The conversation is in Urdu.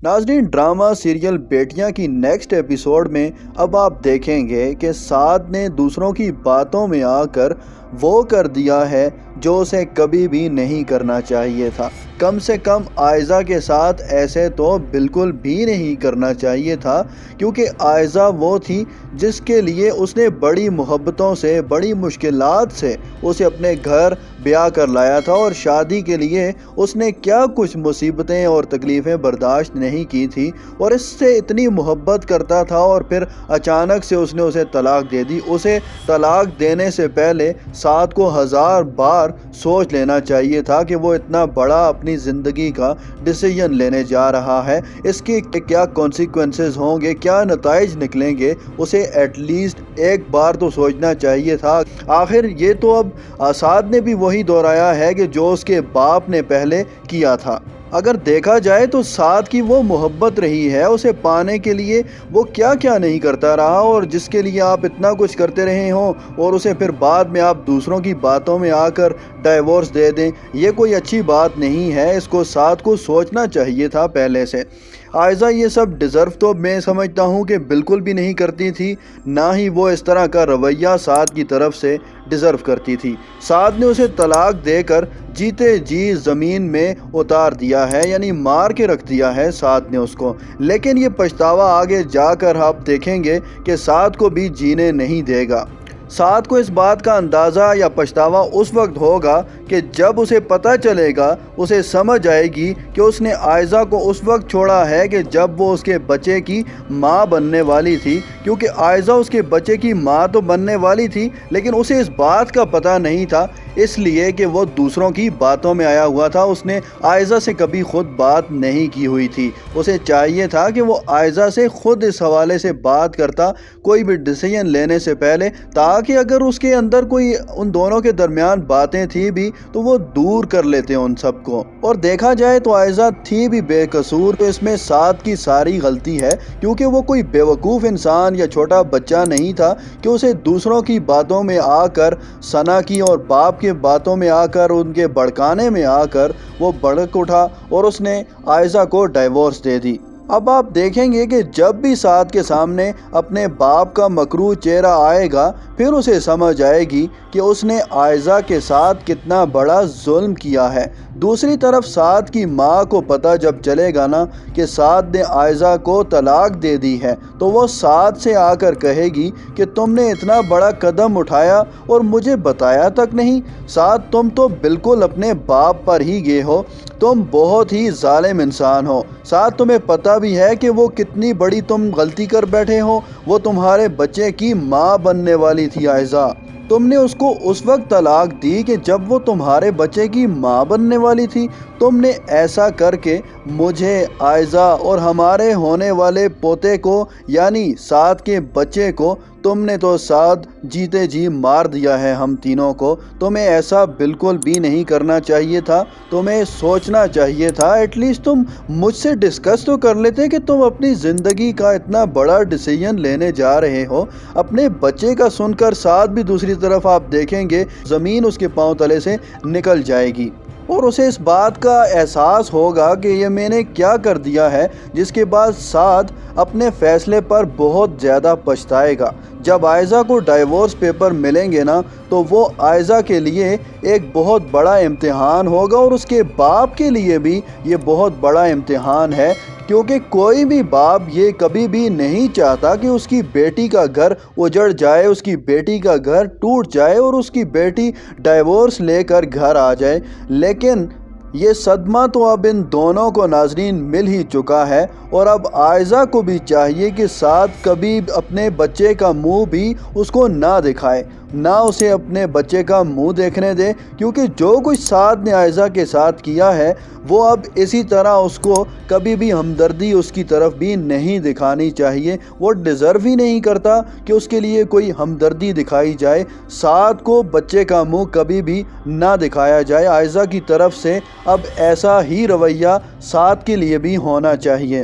ناظرین، ڈرامہ سیریل بیٹیاں کی نیکسٹ ایپیسوڈ میں اب آپ دیکھیں گے کہ سعد نے دوسروں کی باتوں میں آ کر وہ کر دیا ہے جو اسے کبھی بھی نہیں کرنا چاہیے تھا۔ کم سے کم عائزہ کے ساتھ ایسے تو بالکل بھی نہیں کرنا چاہیے تھا، کیونکہ عائزہ وہ تھی جس کے لیے اس نے بڑی محبتوں سے، بڑی مشکلات سے اسے اپنے گھر بیاہ کر لایا تھا، اور شادی کے لیے اس نے کیا کچھ مصیبتیں اور تکلیفیں برداشت نہیں کی تھی، اور اس سے اتنی محبت کرتا تھا، اور پھر اچانک سے اس نے اسے طلاق دے دی۔ اسے طلاق دینے سے پہلے سعد کو 1000 بار سوچ لینا چاہیے تھا کہ وہ اتنا بڑا اپنی زندگی کا ڈیسیژن لینے جا رہا ہے، اس کے کیا کانسیکوینسز ہوں گے، کیا نتائج نکلیں گے، اسے ایٹ لیسٹ ایک بار تو سوچنا چاہیے تھا۔ آخر یہ تو اب سعد نے بھی وہی دہرایا ہے کہ جو اس کے باپ نے پہلے کیا تھا۔ اگر دیکھا جائے تو سعد کی وہ محبت رہی ہے، اسے پانے کے لیے وہ کیا کیا نہیں کرتا رہا، اور جس کے لیے آپ اتنا کچھ کرتے رہے ہوں اور اسے پھر بعد میں آپ دوسروں کی باتوں میں آ کر ڈائیورس دے دیں، یہ کوئی اچھی بات نہیں ہے۔ اس کو سعد کو سوچنا چاہیے تھا پہلے سے۔ عائزہ یہ سب ڈیزرو تو میں سمجھتا ہوں کہ بالکل بھی نہیں کرتی تھی، نہ ہی وہ اس طرح کا رویہ سعد کی طرف سے ڈیزرو کرتی تھی۔ سعد نے اسے طلاق دے کر جیتے جی زمین میں اتار دیا ہے، یعنی مار کے رکھ دیا ہے سعد نے اس کو، لیکن یہ پچھتاوا آگے جا کر آپ دیکھیں گے کہ سعد کو بھی جینے نہیں دے گا۔ سعد کو اس بات کا اندازہ یا پچھتاوا اس وقت ہوگا کہ جب اسے پتہ چلے گا، اسے سمجھ آئے گی کہ اس نے عائزہ کو اس وقت چھوڑا ہے کہ جب وہ اس کے بچے کی ماں بننے والی تھی، کیونکہ عائزہ اس کے بچے کی ماں تو بننے والی تھی، لیکن اسے اس بات کا پتہ نہیں تھا، اس لیے کہ وہ دوسروں کی باتوں میں آیا ہوا تھا۔ اس نے عائزہ سے کبھی خود بات نہیں کی ہوئی تھی، اسے چاہیے تھا کہ وہ عائزہ سے خود اس حوالے سے بات کرتا کوئی بھی ڈیسیژن لینے سے پہلے، تاکہ اگر اس کے اندر کوئی ان دونوں کے درمیان باتیں تھی بھی تو وہ دور کر لیتے ان سب کو۔ اور دیکھا جائے تو عائزہ تھی بھی بے قصور، تو اس میں سعد کی ساری غلطی ہے، کیونکہ وہ کوئی بیوقوف انسان یا چھوٹا بچہ نہیں تھا کہ اسے دوسروں کی باتوں میں آ کر، ثنا کی اور باپ کے باتوں میں آ کر، ان کے بھڑکانے میں آ کر وہ بھڑک اٹھا اور اس نے عائزہ کو ڈائیورس دے دی۔ اب آپ دیکھیں گے کہ جب بھی سعد کے سامنے اپنے باپ کا مکروہ چہرہ آئے گا، پھر اسے سمجھ آئے گی کہ اس نے عائزہ کے ساتھ کتنا بڑا ظلم کیا ہے۔ دوسری طرف سعد کی ماں کو پتہ جب چلے گا نا کہ سعد نے عائزہ کو طلاق دے دی ہے، تو وہ سعد سے آ کر کہے گی کہ تم نے اتنا بڑا قدم اٹھایا اور مجھے بتایا تک نہیں۔ سعد، تم تو بالکل اپنے باپ پر ہی گئے ہو، تم بہت ہی ظالم انسان ہو۔ سعد، تمہیں پتہ بھی ہے کہ وہ کتنی بڑی تم غلطی کر بیٹھے ہو، وہ تمہارے بچے کی ماں بننے والی تھی عائزہ۔ تم نے اس کو اس وقت طلاق دی کہ جب وہ تمہارے بچے کی ماں بننے والی تھی۔ تم نے ایسا کر کے مجھے، عائزہ اور ہمارے ہونے والے پوتے کو، یعنی سعد کے بچے کو، تم نے تو سعد جیتے جی مار دیا ہے ہم تینوں کو۔ تمہیں ایسا بالکل بھی نہیں کرنا چاہیے تھا، تمہیں سوچنا چاہیے تھا، ایٹ لیسٹ تم مجھ سے ڈسکس تو کر لیتے کہ تم اپنی زندگی کا اتنا بڑا ڈیسیژن لینے جا رہے ہو۔ اپنے بچے کا سن کر سعد بھی دوسری طرف آپ دیکھیں گے زمین اس کے پاؤں تلے سے نکل جائے گی، اور اسے اس بات کا احساس ہوگا کہ یہ میں نے کیا کر دیا ہے، جس کے بعد سعد اپنے فیصلے پر بہت زیادہ پچھتائے گا۔ جب عائزہ کو ڈائیورس پیپر ملیں گے نا، تو وہ عائزہ کے لیے ایک بہت بڑا امتحان ہوگا، اور اس کے باپ کے لیے بھی یہ بہت بڑا امتحان ہے، کیونکہ کوئی بھی باپ یہ کبھی بھی نہیں چاہتا کہ اس کی بیٹی کا گھر اجڑ جائے، اس کی بیٹی کا گھر ٹوٹ جائے اور اس کی بیٹی ڈائیورس لے کر گھر آ جائے۔ لیکن یہ صدمہ تو اب ان دونوں کو ناظرین مل ہی چکا ہے، اور اب عائزہ کو بھی چاہیے کہ سعد کبھی اپنے بچے کا منہ بھی اس کو نہ دکھائے، نہ اسے اپنے بچے کا منہ دیکھنے دے، کیونکہ جو کچھ سعد نے عائزہ کے ساتھ کیا ہے، وہ اب اسی طرح اس کو کبھی بھی ہمدردی اس کی طرف بھی نہیں دکھانی چاہیے۔ وہ ڈیزرو ہی نہیں کرتا کہ اس کے لیے کوئی ہمدردی دکھائی جائے۔ سعد کو بچے کا منہ کبھی بھی نہ دکھایا جائے۔ عائزہ کی طرف سے اب ایسا ہی رویہ سعد کے لیے بھی ہونا چاہیے۔